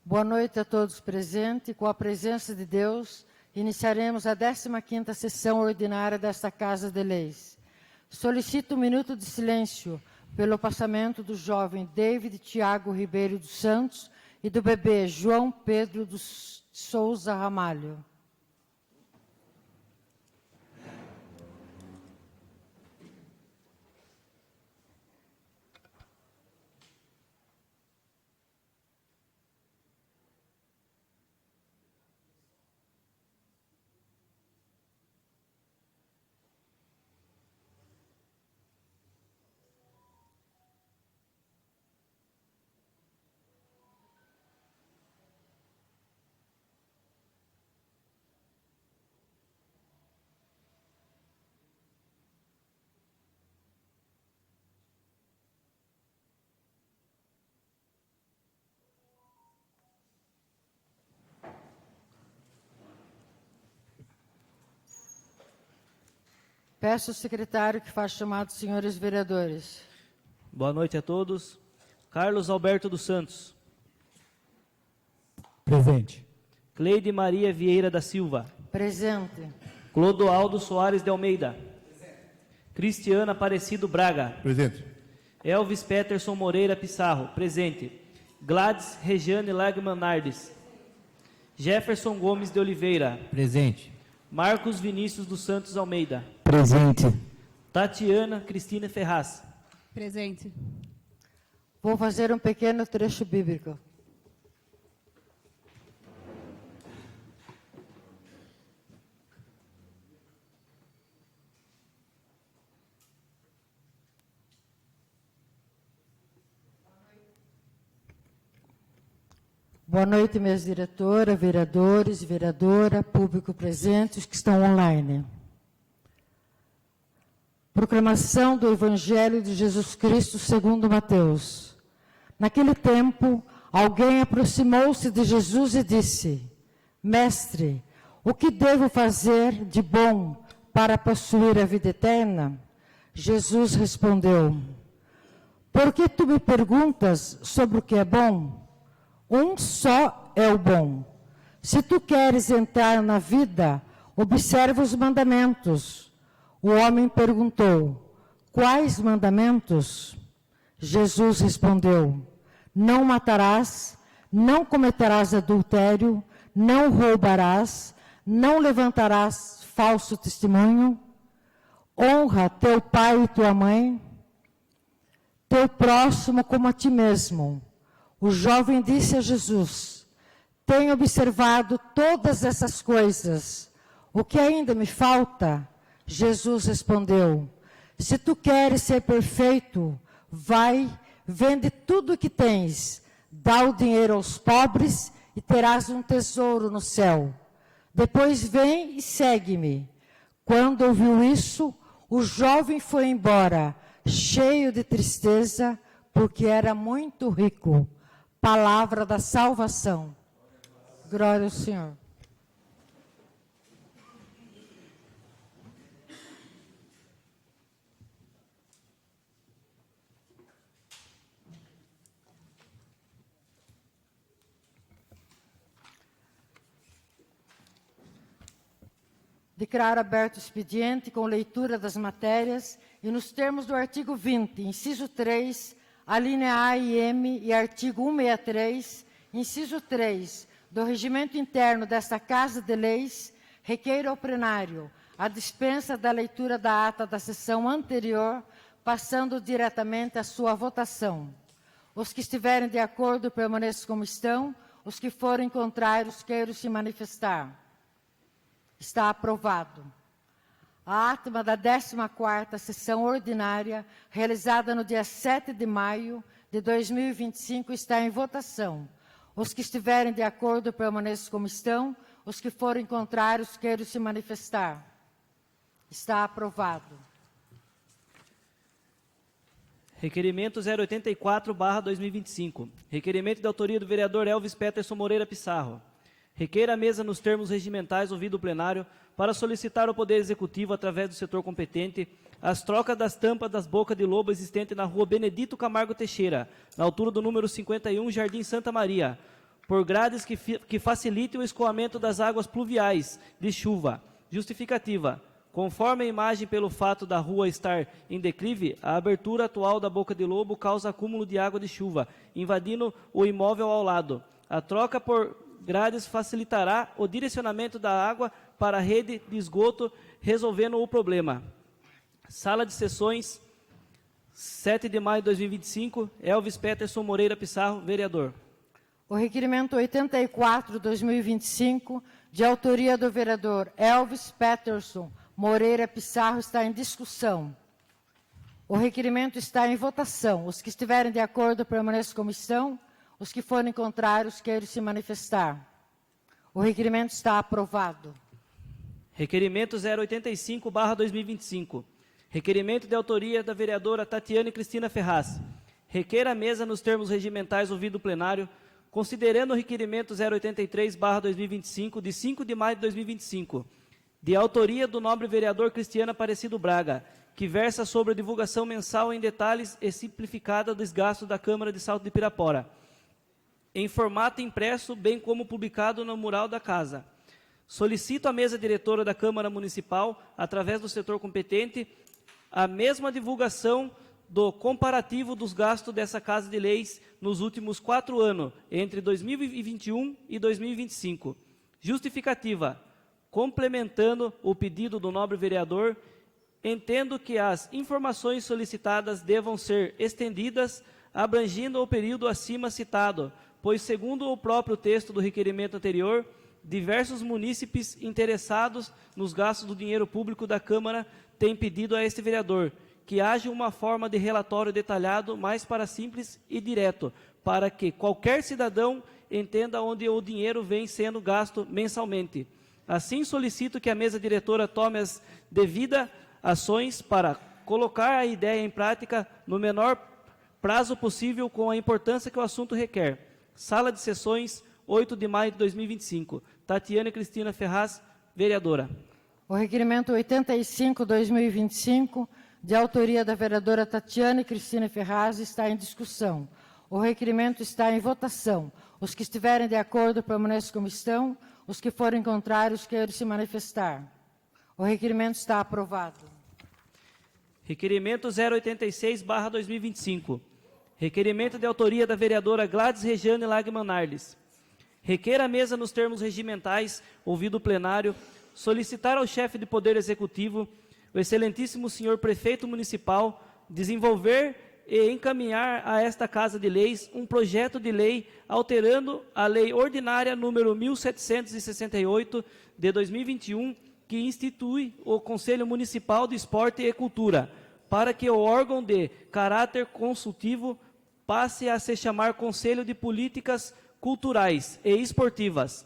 Boa noite a todos presentes. Com a presença de Deus, iniciaremos a 15ª sessão ordinária desta Casa de Leis. Solicito um minuto de silêncio pelo passamento do jovem David Tiago Ribeiro dos Santos e do bebê João Pedro dos Souza Ramalho. Peço ao secretário que faça chamado dos senhores vereadores. Boa noite a todos. Carlos Alberto dos Santos. Presente. Cleide Maria Vieira da Silva. Presente. Clodoaldo Soares de Almeida. Presente. Cristiana Aparecido Braga. Presente. Elvis Peterson Moreira Pissarro. Presente. Gladys Regiane Lagman Nardes. Jefferson Gomes de Oliveira. Presente. Marcos Vinícius dos Santos Almeida. Presente. Tatiana Cristina Ferraz. Presente. Vou fazer um pequeno trecho bíblico. Boa noite, minhas diretoras, vereadores, vereadora, público presente, os que estão online. Proclamação do Evangelho de Jesus Cristo segundo Mateus. Naquele tempo, alguém aproximou-se de Jesus e disse: Mestre, o que devo fazer de bom para possuir a vida eterna? Jesus respondeu: Por que tu me perguntas sobre o que é bom? Um só é o bom. Se tu queres entrar na vida, observa os mandamentos. O homem perguntou: Quais mandamentos? Jesus respondeu: Não matarás, não cometerás adultério, não roubarás, não levantarás falso testemunho, honra teu pai e tua mãe, teu próximo como a ti mesmo. O jovem disse a Jesus: Tenho observado todas essas coisas. O que ainda me falta? Jesus respondeu: Se tu queres ser perfeito, vai, vende tudo o que tens, dá o dinheiro aos pobres e terás um tesouro no céu. Depois vem e segue-me. Quando ouviu isso, o jovem foi embora, cheio de tristeza, porque era muito rico. Palavra da salvação. Glória ao Senhor. Declaro aberto o expediente com leitura das matérias e nos termos do artigo 20, inciso 3, a linha A e M e artigo 163, inciso 3, do regimento interno desta Casa de Leis, requeiro ao plenário a dispensa da leitura da ata da sessão anterior, passando diretamente à sua votação. Os que estiverem de acordo permaneçam como estão, os que forem contrários queiram se manifestar. Está aprovado. A ata da 14ª sessão ordinária, realizada no dia 7 de maio de 2025, está em votação. Os que estiverem de acordo permaneçam como estão, os que forem contrários queiram se manifestar. Está aprovado. Requerimento 084/2025. Requerimento de autoria do vereador Elvis Peterson Moreira Pissarro. Requer a mesa nos termos regimentais ouvido o plenário para solicitar ao Poder Executivo, através do setor competente, as trocas das tampas das bocas de lobo existentes na rua Benedito Camargo Teixeira, na altura do número 51, Jardim Santa Maria, por grades que facilitem o escoamento das águas pluviais de chuva. Justificativa. Conforme a imagem, pelo fato da rua estar em declive, a abertura atual da boca de lobo causa acúmulo de água de chuva, invadindo o imóvel ao lado. A troca por grades facilitará o direcionamento da água para a rede de esgoto, resolvendo o problema. Sala de sessões, 7 de maio de 2025, Elvis Peterson Moreira Pissarro, vereador. O requerimento 84/2025, de autoria do vereador Elvis Peterson Moreira Pissarro, está em discussão. O requerimento está em votação. Os que estiverem de acordo, permaneçam como estão. Os que forem contrários, queiram se manifestar. O requerimento está aprovado. Requerimento 085/2025. Requerimento de autoria da vereadora Tatiane Cristina Ferraz. Requer a mesa, nos termos regimentais ouvido o plenário, considerando o requerimento 083/2025, de 5 de maio de 2025, de autoria do nobre vereador Cristiano Aparecido Braga, que versa sobre a divulgação mensal em detalhes e simplificada dos gastos da Câmara de Salto de Pirapora, em formato impresso, bem como publicado no mural da casa. Solicito à mesa diretora da Câmara Municipal, através do setor competente, a mesma divulgação do comparativo dos gastos dessa Casa de Leis nos últimos 4 anos, entre 2021 e 2025. Justificativa. Complementando o pedido do nobre vereador, entendo que as informações solicitadas devam ser estendidas, abrangindo o período acima citado, pois, segundo o próprio texto do requerimento anterior, diversos munícipes interessados nos gastos do dinheiro público da Câmara têm pedido a este vereador que haja uma forma de relatório detalhado, mais para simples e direto, para que qualquer cidadão entenda onde o dinheiro vem sendo gasto mensalmente. Assim, solicito que a mesa diretora tome as devidas ações para colocar a ideia em prática no menor prazo possível, com a importância que o assunto requer. Sala de sessões, 8 de maio de 2025. Tatiane Cristina Ferraz, vereadora. O requerimento 85/2025, de autoria da vereadora Tatiane Cristina Ferraz, está em discussão. O requerimento está em votação. Os que estiverem de acordo, permaneçam como estão. Os que forem contrários, queiram se manifestar. O requerimento está aprovado. Requerimento 086/2025. Requerimento de autoria da vereadora Gladys Regiane Lagman Arles. Requer a mesa, nos termos regimentais, ouvido o plenário, solicitar ao chefe de Poder Executivo, o excelentíssimo senhor prefeito municipal, desenvolver e encaminhar a esta Casa de Leis um projeto de lei alterando a Lei Ordinária número 1768 de 2021, que institui o Conselho Municipal de Esporte e Cultura, para que o órgão de caráter consultivo passe a se chamar Conselho de Políticas Culturais e Esportivas,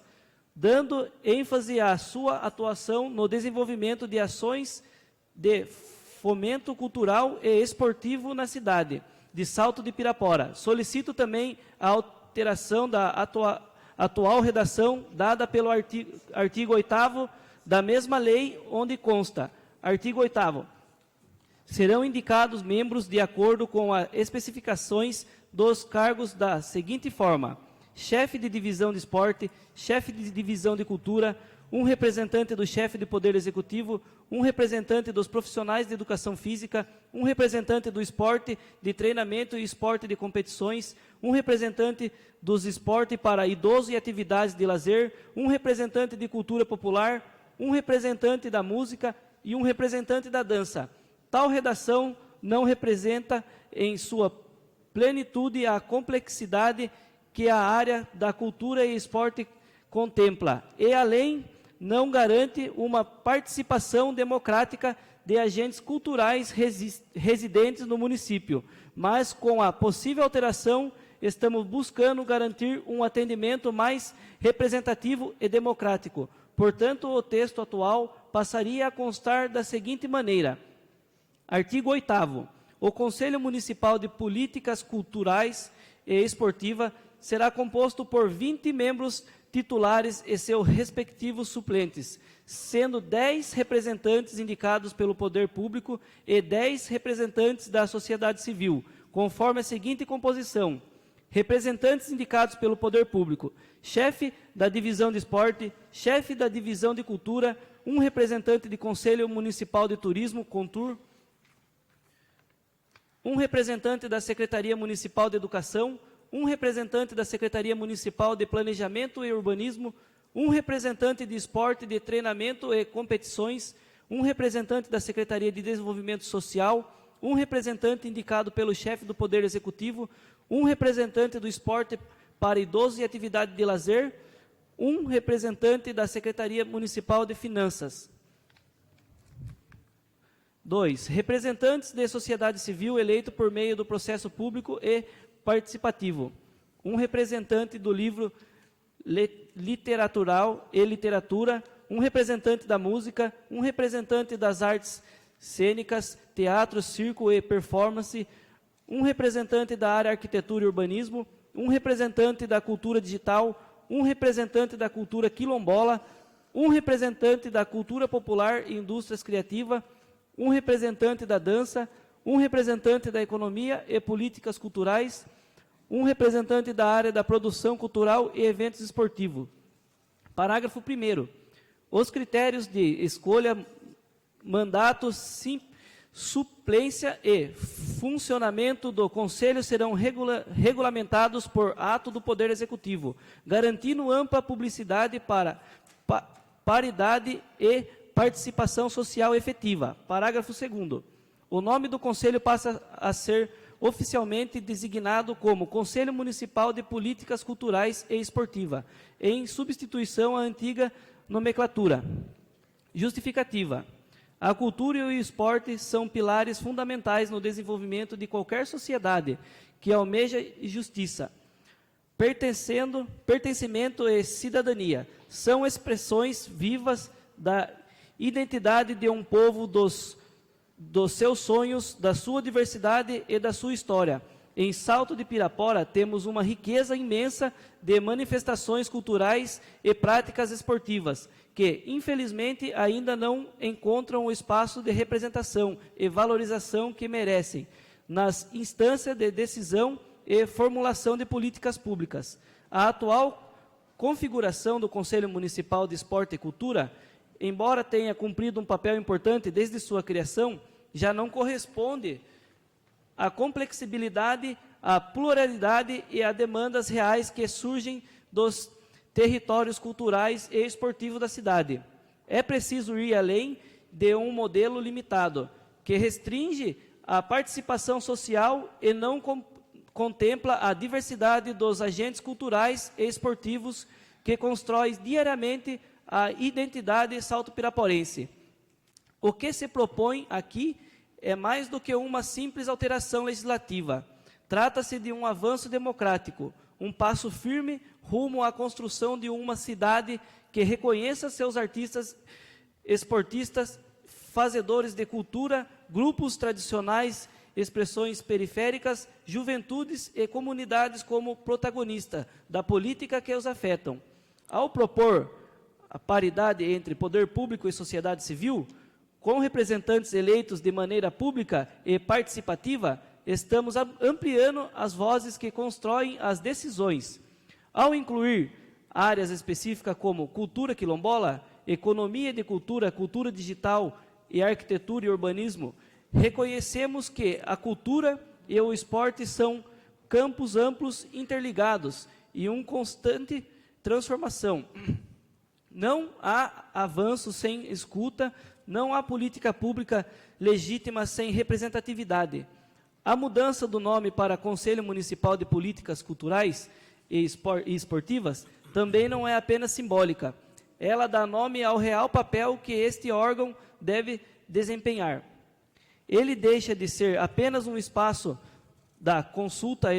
dando ênfase à sua atuação no desenvolvimento de ações de fomento cultural e esportivo na cidade de Salto de Pirapora. Solicito também a alteração da atual redação dada pelo artigo 8º da mesma lei, onde consta: artigo 8º. Serão indicados membros de acordo com as especificações dos cargos da seguinte forma: chefe de divisão de esporte, chefe de divisão de cultura, um representante do chefe de Poder Executivo, um representante dos profissionais de educação física, um representante do esporte de treinamento e esporte de competições, um representante dos esportes para idoso e atividades de lazer, um representante de cultura popular, um representante da música e um representante da dança. Tal redação não representa em sua plenitude a complexidade que a área da cultura e esporte contempla, e além não garante uma participação democrática de agentes culturais residentes no município, mas com a possível alteração estamos buscando garantir um atendimento mais representativo e democrático. Portanto, o texto atual passaria a constar da seguinte maneira: artigo 8º. O Conselho Municipal de Políticas Culturais e Esportiva será composto por 20 membros titulares e seus respectivos suplentes, sendo 10 representantes indicados pelo Poder Público e 10 representantes da sociedade civil, conforme a seguinte composição: representantes indicados pelo poder público, chefe da divisão de esporte, chefe da divisão de cultura, um representante de Conselho Municipal de Turismo, CONTUR, um representante da Secretaria Municipal de Educação, um representante da Secretaria Municipal de Planejamento e Urbanismo, um representante de esporte, de treinamento e competições, um representante da Secretaria de Desenvolvimento Social, um representante indicado pelo chefe do Poder Executivo, um representante do esporte para idosos e atividade de lazer, um representante da Secretaria Municipal de Finanças. 2. Representantes de sociedade civil eleito por meio do processo público e participativo. Um representante do livro literatural e literatura, um representante da música, um representante das artes cênicas, teatro, circo e performance, um representante da área arquitetura e urbanismo, um representante da cultura digital, um representante da cultura quilombola, um representante da cultura popular e indústrias criativas, um representante da dança, um representante da economia e políticas culturais, um representante da área da produção cultural e eventos esportivos. Parágrafo 1º. Os critérios de escolha, mandato, suplência e funcionamento do Conselho serão regulamentados por ato do Poder Executivo, garantindo ampla publicidade para paridade e participação social efetiva. Parágrafo 2º. O nome do Conselho passa a ser oficialmente designado como Conselho Municipal de Políticas Culturais e Esportiva, em substituição à antiga nomenclatura. Justificativa. A cultura e o esporte são pilares fundamentais no desenvolvimento de qualquer sociedade que almeja justiça, pertencimento e cidadania. São expressões vivas da identidade de um povo, dos seus sonhos, da sua diversidade e da sua história. Em Salto de Pirapora, temos uma riqueza imensa de manifestações culturais e práticas esportivas, que, infelizmente, ainda não encontram o espaço de representação e valorização que merecem nas instâncias de decisão e formulação de políticas públicas. A atual configuração do Conselho Municipal de Esporte e Cultura, embora tenha cumprido um papel importante desde sua criação, já não corresponde à complexibilidade, à pluralidade e a demandas reais que surgem dos territórios culturais e esportivos da cidade. É preciso ir além de um modelo limitado, que restringe a participação social e não contempla a diversidade dos agentes culturais e esportivos que constrói diariamente a identidade salto-piraporense. O que se propõe aqui é mais do que uma simples alteração legislativa. Trata-se de um avanço democrático, um passo firme rumo à construção de uma cidade que reconheça seus artistas, esportistas, fazedores de cultura, grupos tradicionais, expressões periféricas, juventudes e comunidades como protagonista da política que os afetam. Ao propor a paridade entre poder público e sociedade civil, com representantes eleitos de maneira pública e participativa, estamos ampliando as vozes que constroem as decisões. Ao incluir áreas específicas como cultura quilombola, economia de cultura, cultura digital e arquitetura e urbanismo, reconhecemos que a cultura e o esporte são campos amplos interligados e uma constante transformação. Não há avanço sem escuta, não há política pública legítima sem representatividade. A mudança do nome para Conselho Municipal de Políticas Culturais e Esportivas também não é apenas simbólica. Ela dá nome ao real papel que este órgão deve desempenhar. Ele deixa de ser apenas um espaço da consulta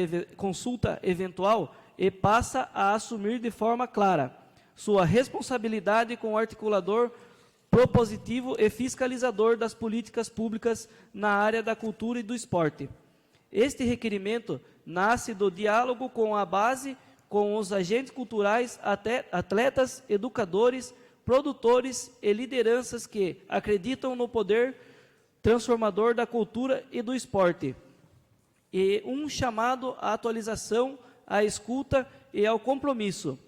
eventual e passa a assumir de forma clara sua responsabilidade como articulador propositivo e fiscalizador das políticas públicas na área da cultura e do esporte. Este requerimento nasce do diálogo com a base, com os agentes culturais, atletas, educadores, produtores e lideranças que acreditam no poder transformador da cultura e do esporte, e um chamado à atualização à escuta e ao compromisso.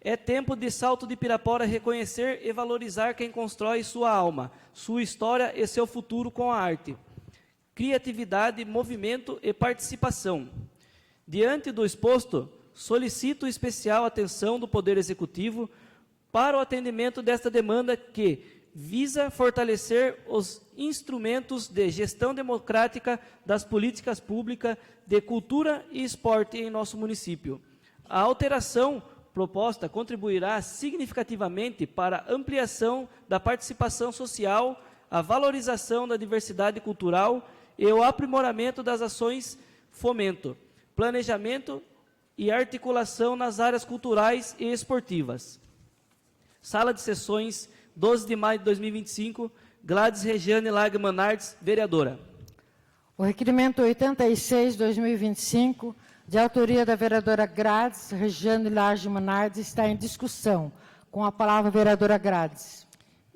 É tempo de Salto de Pirapora reconhecer e valorizar quem constrói sua alma, sua história e seu futuro com a arte. Criatividade, movimento e participação. Diante do exposto, solicito especial atenção do Poder Executivo para o atendimento desta demanda que visa fortalecer os instrumentos de gestão democrática das políticas públicas de cultura e esporte em nosso município. A alteração proposta contribuirá significativamente para a ampliação da participação social, a valorização da diversidade cultural e o aprimoramento das ações fomento, planejamento e articulação nas áreas culturais e esportivas. Sala de Sessões, 12 de maio de 2025, Gladys Regiane Lague Manardes, vereadora. O requerimento 86/2025, de autoria da vereadora Gladys Regiane Lague Manardes, está em discussão. Com a palavra, a vereadora Gladys.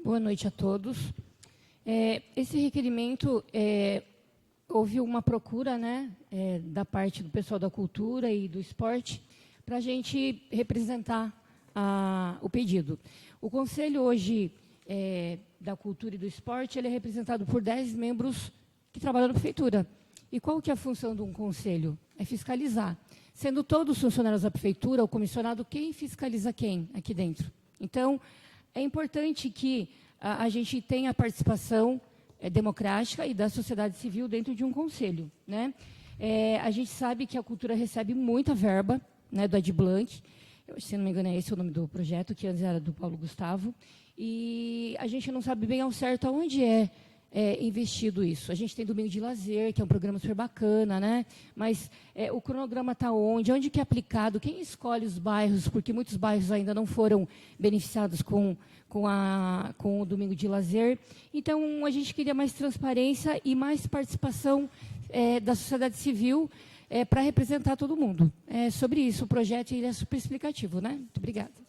Boa noite a todos. Esse requerimento, houve uma procura, né, da parte do pessoal da cultura e do esporte, para a gente representar o pedido. O Conselho hoje da Cultura e do Esporte, ele é representado por 10 membros que trabalham na Prefeitura. E qual que é a função de um Conselho? É fiscalizar. Sendo todos funcionários da Prefeitura, o comissionado, quem fiscaliza quem aqui dentro? Então, é importante que a gente tenha a participação democrática e da sociedade civil dentro de um Conselho, né? A gente sabe que a cultura recebe muita verba, né, do Ed Blanc. Se não me engano, é esse o nome do projeto, que antes era do Paulo Gustavo, e a gente não sabe bem ao certo aonde é investido isso. A gente tem Domingo de Lazer, que é um programa super bacana, né? Mas o cronograma está onde que é aplicado, quem escolhe os bairros, porque muitos bairros ainda não foram beneficiados com o Domingo de Lazer. Então, a gente queria mais transparência e mais participação da sociedade civil para representar todo mundo. Sobre isso, o projeto ele é super explicativo, né? Muito obrigada.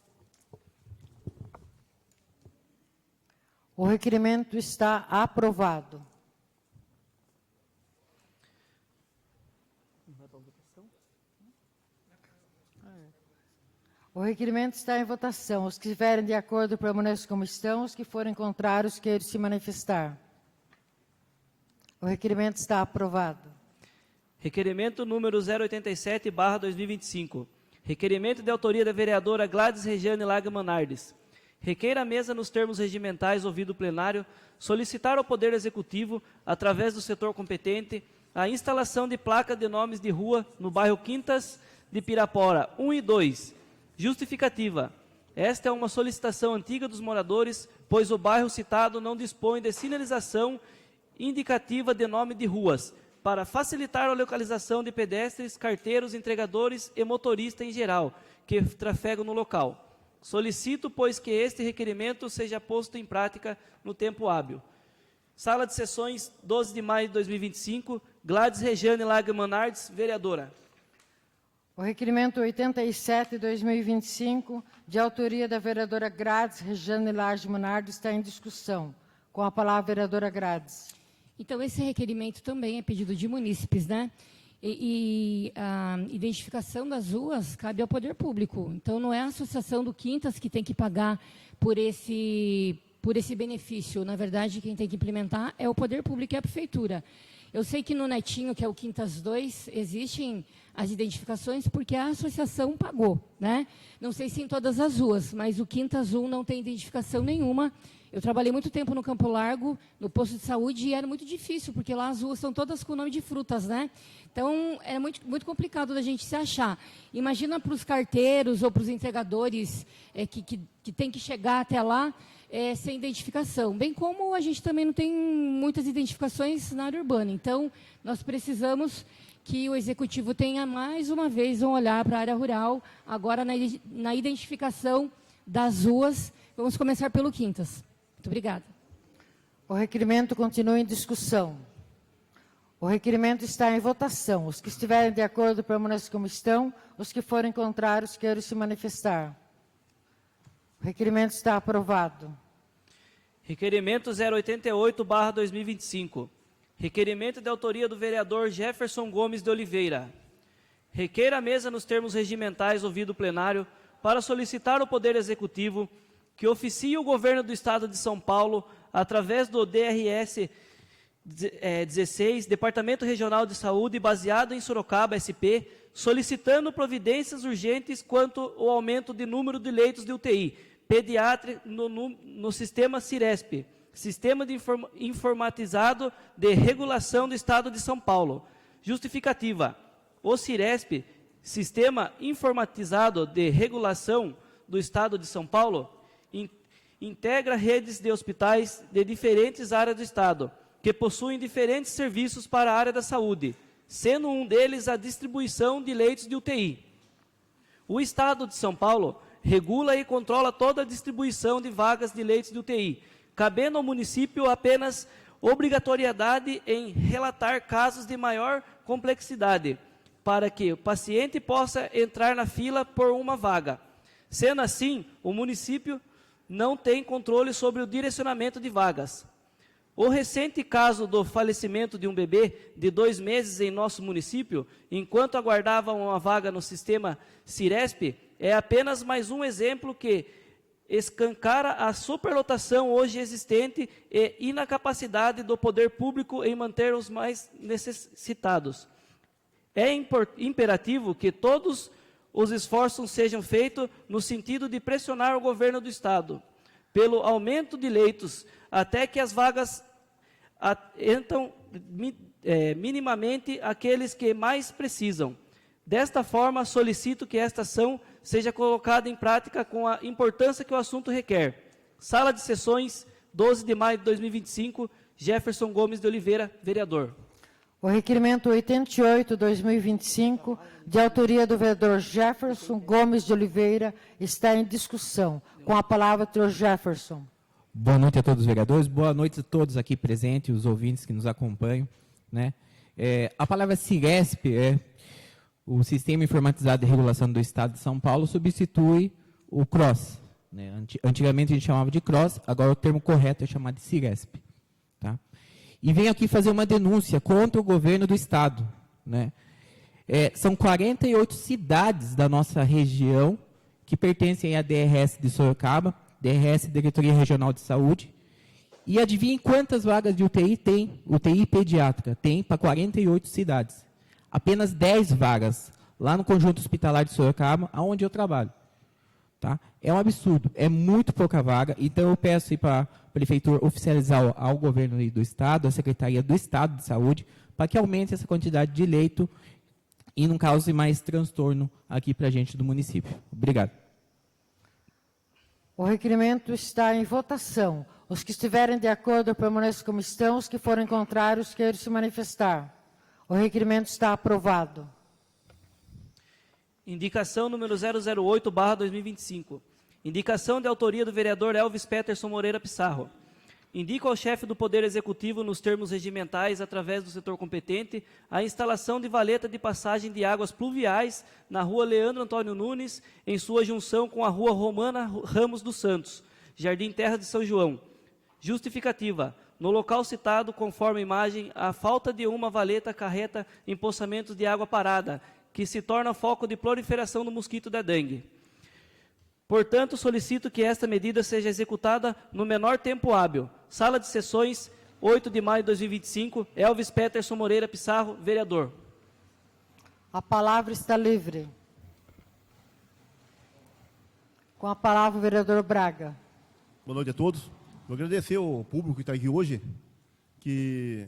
O requerimento está aprovado. O requerimento está em votação. Os que estiverem de acordo permaneçam como estão. Os que forem contrários, queiram se manifestar. O requerimento está aprovado. Requerimento número 087/2025. Requerimento de autoria da vereadora Gladys Regiane Lague Manardes. Requeira a mesa, nos termos regimentais ouvido o plenário, solicitar ao Poder Executivo, através do setor competente, a instalação de placa de nomes de rua no bairro Quintas de Pirapora 1 e 2. Justificativa. Esta é uma solicitação antiga dos moradores, pois o bairro citado não dispõe de sinalização indicativa de nome de ruas, para facilitar a localização de pedestres, carteiros, entregadores e motoristas em geral, que trafegam no local. Solicito, pois, que este requerimento seja posto em prática no tempo hábil. Sala de Sessões, 12 de maio de 2025, Gladys Regiane Lague Manardes, vereadora. O requerimento 87/2025, de autoria da vereadora Gladys Regiane Lague Manardes, está em discussão. Com a palavra, a vereadora Gladys. Então, esse requerimento também é pedido de munícipes, né? E a identificação das ruas cabe ao poder público. Então, não é a associação do Quintas que tem que pagar por esse benefício. Na verdade, quem tem que implementar é o poder público e a prefeitura. Eu sei que no Netinho, que é o Quintas 2, existem as identificações porque a associação pagou, né? Não sei se em todas as ruas, mas o Quintas 1 não tem identificação nenhuma. Eu trabalhei muito tempo no Campo Largo, no posto de saúde, e era muito difícil, porque lá as ruas são todas com nome de frutas, né? Então, é muito, muito complicado da gente se achar. Imagina para os carteiros ou para os entregadores que tem que chegar até lá sem identificação. Bem como a gente também não tem muitas identificações na área urbana. Então, nós precisamos que o Executivo tenha, mais uma vez, um olhar para a área rural, agora na identificação das ruas. Vamos começar pelo Quintas. Muito obrigada. O requerimento continua em discussão. O requerimento está em votação. Os que estiverem de acordo permaneçam como estão. Os que forem contrários, queiram se manifestar. O requerimento está aprovado. Requerimento 088/2025. Requerimento de autoria do vereador Jefferson Gomes de Oliveira. requer a mesa nos termos regimentais ouvido o plenário para solicitar ao Poder Executivo que oficie o Governo do Estado de São Paulo, através do DRS 16, Departamento Regional de Saúde, baseado em Sorocaba, SP, solicitando providências urgentes quanto ao aumento de número de leitos de UTI pediátrica no sistema Ciresp, Sistema de Informatizado de Regulação do Estado de São Paulo. Justificativa: o Ciresp, Sistema Informatizado de Regulação do Estado de São Paulo, integra redes de hospitais de diferentes áreas do Estado, que possuem diferentes serviços para a área da saúde, sendo um deles a distribuição de leitos de UTI. O Estado de São Paulo regula e controla toda a distribuição de vagas de leitos de UTI, cabendo ao município apenas obrigatoriedade em relatar casos de maior complexidade, para que o paciente possa entrar na fila por uma vaga. Sendo assim, o município não tem controle sobre o direcionamento de vagas. O recente caso do falecimento de um bebê de 2 meses em nosso município, enquanto aguardava uma vaga no sistema Ciresp, é apenas mais um exemplo que escancara a superlotação hoje existente e inacapacidade do poder público em manter os mais necessitados. É imperativo que todos os esforços sejam feitos no sentido de pressionar o governo do Estado pelo aumento de leitos, até que as vagas atendam minimamente aqueles que mais precisam. Desta forma, solicito que esta ação seja colocada em prática com a importância que o assunto requer. Sala de Sessões, 12 de maio de 2025, Jefferson Gomes de Oliveira, vereador. O requerimento 88/2025, de autoria do vereador Jefferson Gomes de Oliveira, está em discussão. Com a palavra, o senhor Jefferson. Boa noite a todos os vereadores, boa noite a todos aqui presentes, os ouvintes que nos acompanham, né? A palavra Ciresp, o Sistema Informatizado de Regulação do Estado de São Paulo, substitui o CROSS, né? Antigamente a gente chamava de CROSS, agora o termo correto é chamar de Ciresp, tá? E venho aqui fazer uma denúncia contra o governo do Estado, né? São 48 cidades da nossa região que pertencem à DRS de Sorocaba, DRS, Diretoria Regional de Saúde. E adivinhem quantas vagas de UTI tem, UTI pediátrica? Tem para 48 cidades. Apenas 10 vagas lá no Conjunto Hospitalar de Sorocaba, onde eu trabalho. Tá? É um absurdo, é muito pouca vaga. Então eu peço para a Prefeitura oficializar ao governo do Estado, à Secretaria do Estado de Saúde, para que aumente essa quantidade de leito e não cause mais transtorno aqui para a gente do município. Obrigado. O requerimento está em votação. Os que estiverem de acordo permaneçam como estão, os que forem contrários queiram se manifestar. O requerimento está aprovado. Indicação número 008/2025. Indicação de autoria do vereador Elvis Peterson Moreira Pissarro. Indico ao chefe do Poder Executivo, nos termos regimentais, através do setor competente, a instalação de valeta de passagem de águas pluviais na rua Leandro Antônio Nunes, em sua junção com a rua Romana Ramos dos Santos, Jardim Terra de São João. Justificativa: no local citado, conforme a imagem, a falta de uma valeta acarreta empoçamentos de água parada, que se torna foco de proliferação do mosquito da dengue. Portanto, solicito que esta medida seja executada no menor tempo hábil. Sala de Sessões, 8 de maio de 2025, Elvis Peterson Moreira Pissarro, vereador. A palavra está livre. Com a palavra, o vereador Braga. Boa noite a todos. Vou agradecer ao público que está aqui hoje, que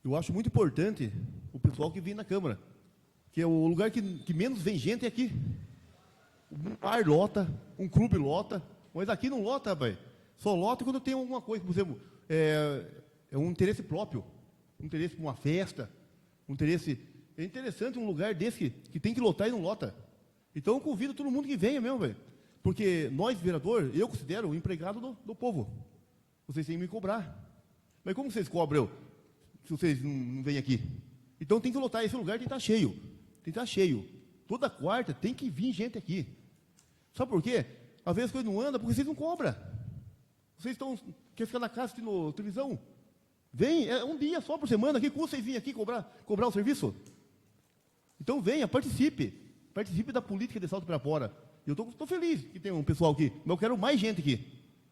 eu acho muito importante o pessoal que vem na Câmara, que é o lugar que menos vem gente é aqui. Um bar lota, um clube lota, mas aqui não lota, rapaz. Só lota quando tem alguma coisa, por exemplo, é um interesse próprio, um interesse para uma festa, um interesse... É interessante um lugar desse que tem que lotar e não lota. Então eu convido todo mundo que venha mesmo, velho. Porque nós, vereador, eu considero o empregado do povo. Vocês têm que me cobrar. Mas como vocês cobram se vocês não vêm aqui? Então tem que lotar, esse lugar tem que estar cheio. Tem que estar cheio. Toda quarta tem que vir gente aqui. Sabe por quê? Às vezes as coisas não andam porque vocês não cobram. Vocês querem ficar na casa assistindo televisão? Vem, é um dia só por semana. Que custa vocês virem aqui cobrar o serviço? Então venha, participe. Participe da política de Salto Pirapora. Eu estou feliz que tem um pessoal aqui, mas eu quero mais gente aqui.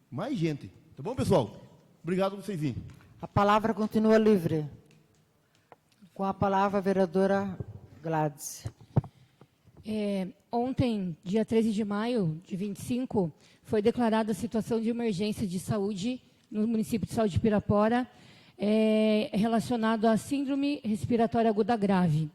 Mais gente. Tá bom, pessoal? Obrigado por vocês virem. A palavra continua livre. Com a palavra, a vereadora Gladys. Ontem, dia 13 de maio de 25, foi declarada a situação de emergência de saúde no município de Salto de Pirapora, relacionado à síndrome respiratória aguda grave.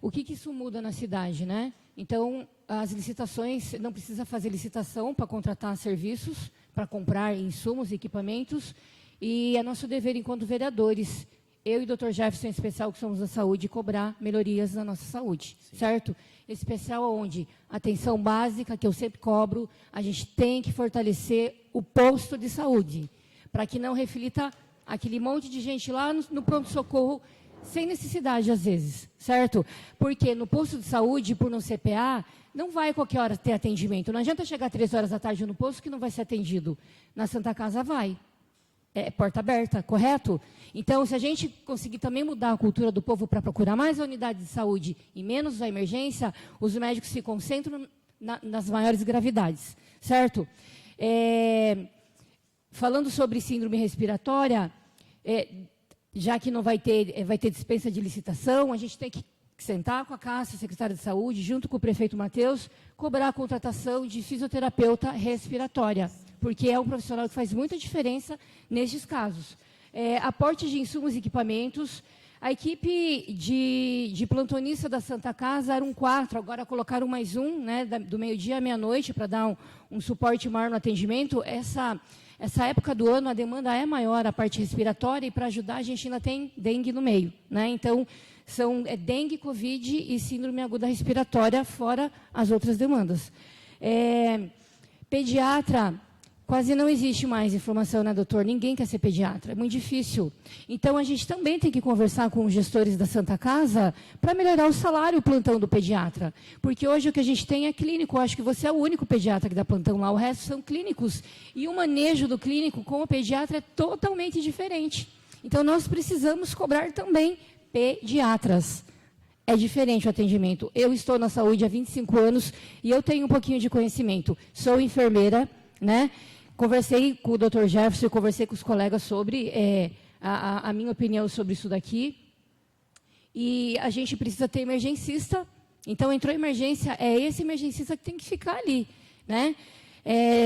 O que isso muda na cidade, né? Então, as licitações, não precisa fazer licitação para contratar serviços, para comprar insumos e equipamentos, e é nosso dever, enquanto vereadores, eu e o Dr. Jefferson, em especial, que somos da saúde, cobrar melhorias na nossa saúde, certo? Especial onde? Atenção básica, que eu sempre cobro, a gente tem que fortalecer o posto de saúde, para que não reflita aquele monte de gente lá no pronto-socorro, sem necessidade, às vezes, certo? Porque no posto de saúde, por não CPA, não vai qualquer hora ter atendimento. Não adianta chegar 3 horas da tarde no posto que não vai ser atendido. Na Santa Casa vai. É porta aberta, correto? Então, se a gente conseguir também mudar a cultura do povo para procurar mais a unidade de saúde e menos a emergência, os médicos se concentram nas maiores gravidades, certo? Falando sobre síndrome respiratória, já que não vai ter dispensa de licitação, a gente tem que sentar com a Cássia, secretária de Saúde, junto com o prefeito Matheus, cobrar a contratação de fisioterapeuta respiratória, porque é um profissional que faz muita diferença nestes casos. Aporte de insumos e equipamentos. A equipe de plantonista da Santa Casa eram 4, agora colocaram mais um, né, do meio-dia à meia-noite, para dar um suporte maior no atendimento. Essa época do ano, a demanda é maior, a parte respiratória, e para ajudar, a gente ainda tem dengue no meio, né? Então, são dengue, Covid e síndrome aguda respiratória, fora as outras demandas. Pediatra, quase não existe mais informação, né, doutor? Ninguém quer ser pediatra, é muito difícil. Então, a gente também tem que conversar com os gestores da Santa Casa para melhorar o salário, o plantão do pediatra. Porque hoje o que a gente tem é clínico. Eu acho que você é o único pediatra que dá plantão lá, o resto são clínicos. E o manejo do clínico com o pediatra é totalmente diferente. Então, nós precisamos cobrar também pediatras. É diferente o atendimento. Eu estou na saúde há 25 anos e eu tenho um pouquinho de conhecimento. Sou enfermeira, né? Conversei com o Dr. Jefferson, conversei com os colegas sobre a minha opinião sobre isso daqui. E a gente precisa ter emergencista. Então, entrou emergência, é esse emergencista que tem que ficar ali, né?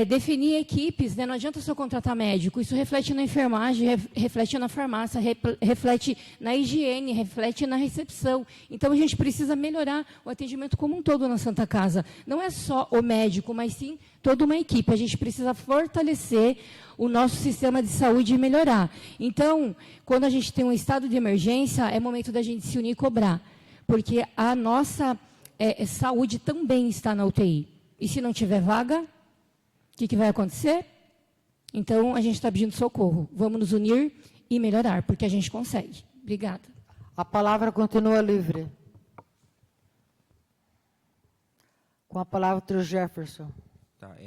Definir equipes, né? Não adianta só contratar médico, isso reflete na enfermagem, reflete na farmácia, reflete na higiene, reflete na recepção. Então, a gente precisa melhorar o atendimento como um todo na Santa Casa. Não é só o médico, mas sim toda uma equipe. A gente precisa fortalecer o nosso sistema de saúde e melhorar. Então, quando a gente tem um estado de emergência, é momento da gente se unir e cobrar, porque a nossa saúde também está na UTI. E se não tiver vaga, o que vai acontecer? Então, a gente está pedindo socorro. Vamos nos unir e melhorar, porque a gente consegue. Obrigada. A palavra continua livre. Com a palavra, o Dr. Jefferson. Tá,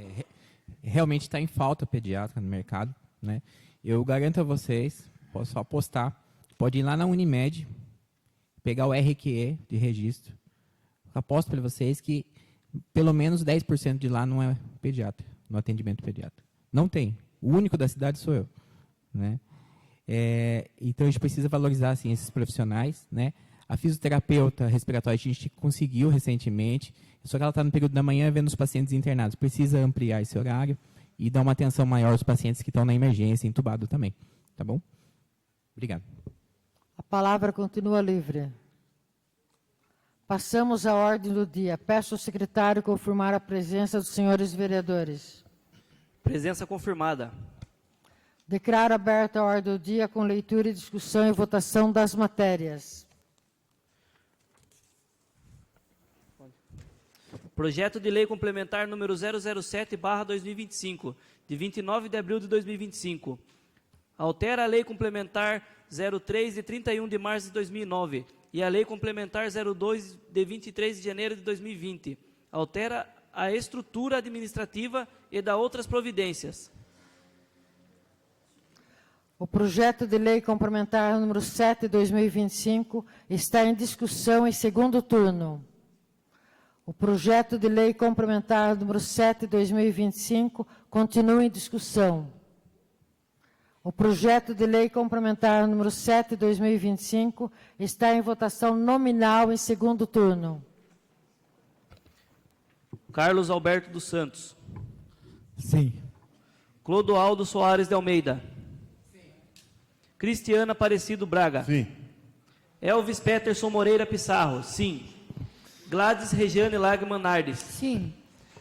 realmente está em falta pediatra no mercado, né? Eu garanto a vocês, posso apostar, pode ir lá na Unimed, pegar o RQE de registro. Aposto para vocês que pelo menos 10% de lá não é pediatra, no atendimento pediatra. Não tem. O único da cidade sou eu, né? Então, a gente precisa valorizar assim, esses profissionais, né? A fisioterapeuta respiratória a gente conseguiu recentemente, só que ela está no período da manhã vendo os pacientes internados. Precisa ampliar esse horário e dar uma atenção maior aos pacientes que estão na emergência, entubado também. Tá bom? Obrigado. A palavra continua livre. Passamos à ordem do dia. Peço ao secretário confirmar a presença dos senhores vereadores. Presença confirmada. Declaro aberta a ordem do dia com leitura, discussão e votação das matérias. Projeto de Lei Complementar número 007/2025, de 29 de abril de 2025. Altera a Lei Complementar 03, de 31 de março de 2009, e a Lei Complementar 02, de 23 de janeiro de 2020. Altera a estrutura administrativa e dá outras providências. O projeto de lei complementar número 7/2025 está em discussão em segundo turno. O projeto de lei complementar número 7/2025 continua em discussão. O projeto de lei complementar número 7/2025 está em votação nominal em segundo turno. Carlos Alberto dos Santos. Sim. Clodoaldo Soares de Almeida. Cristiana Aparecido Braga. Sim. Elvis Peterson Moreira Pissarro. Sim. Gladys Regiane Lagman Nardes. Sim.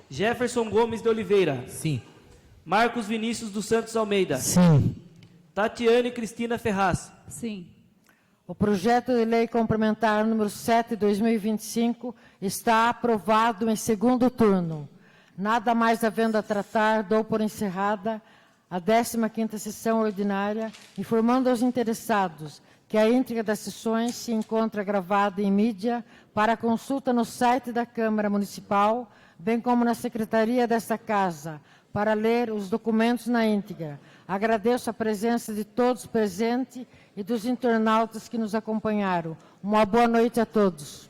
Jefferson Gomes de Oliveira. Sim. Marcos Vinícius dos Santos Almeida. Sim. Tatiane Cristina Ferraz. Sim. O projeto de lei complementar número 7/2025 está aprovado em segundo turno. Nada mais havendo a tratar, dou por encerrada a 15ª sessão ordinária, informando aos interessados que a íntegra das sessões se encontra gravada em mídia para consulta no site da Câmara Municipal, bem como na secretaria desta Casa, para ler os documentos na íntegra. Agradeço a presença de todos presentes e dos internautas que nos acompanharam. Uma boa noite a todos.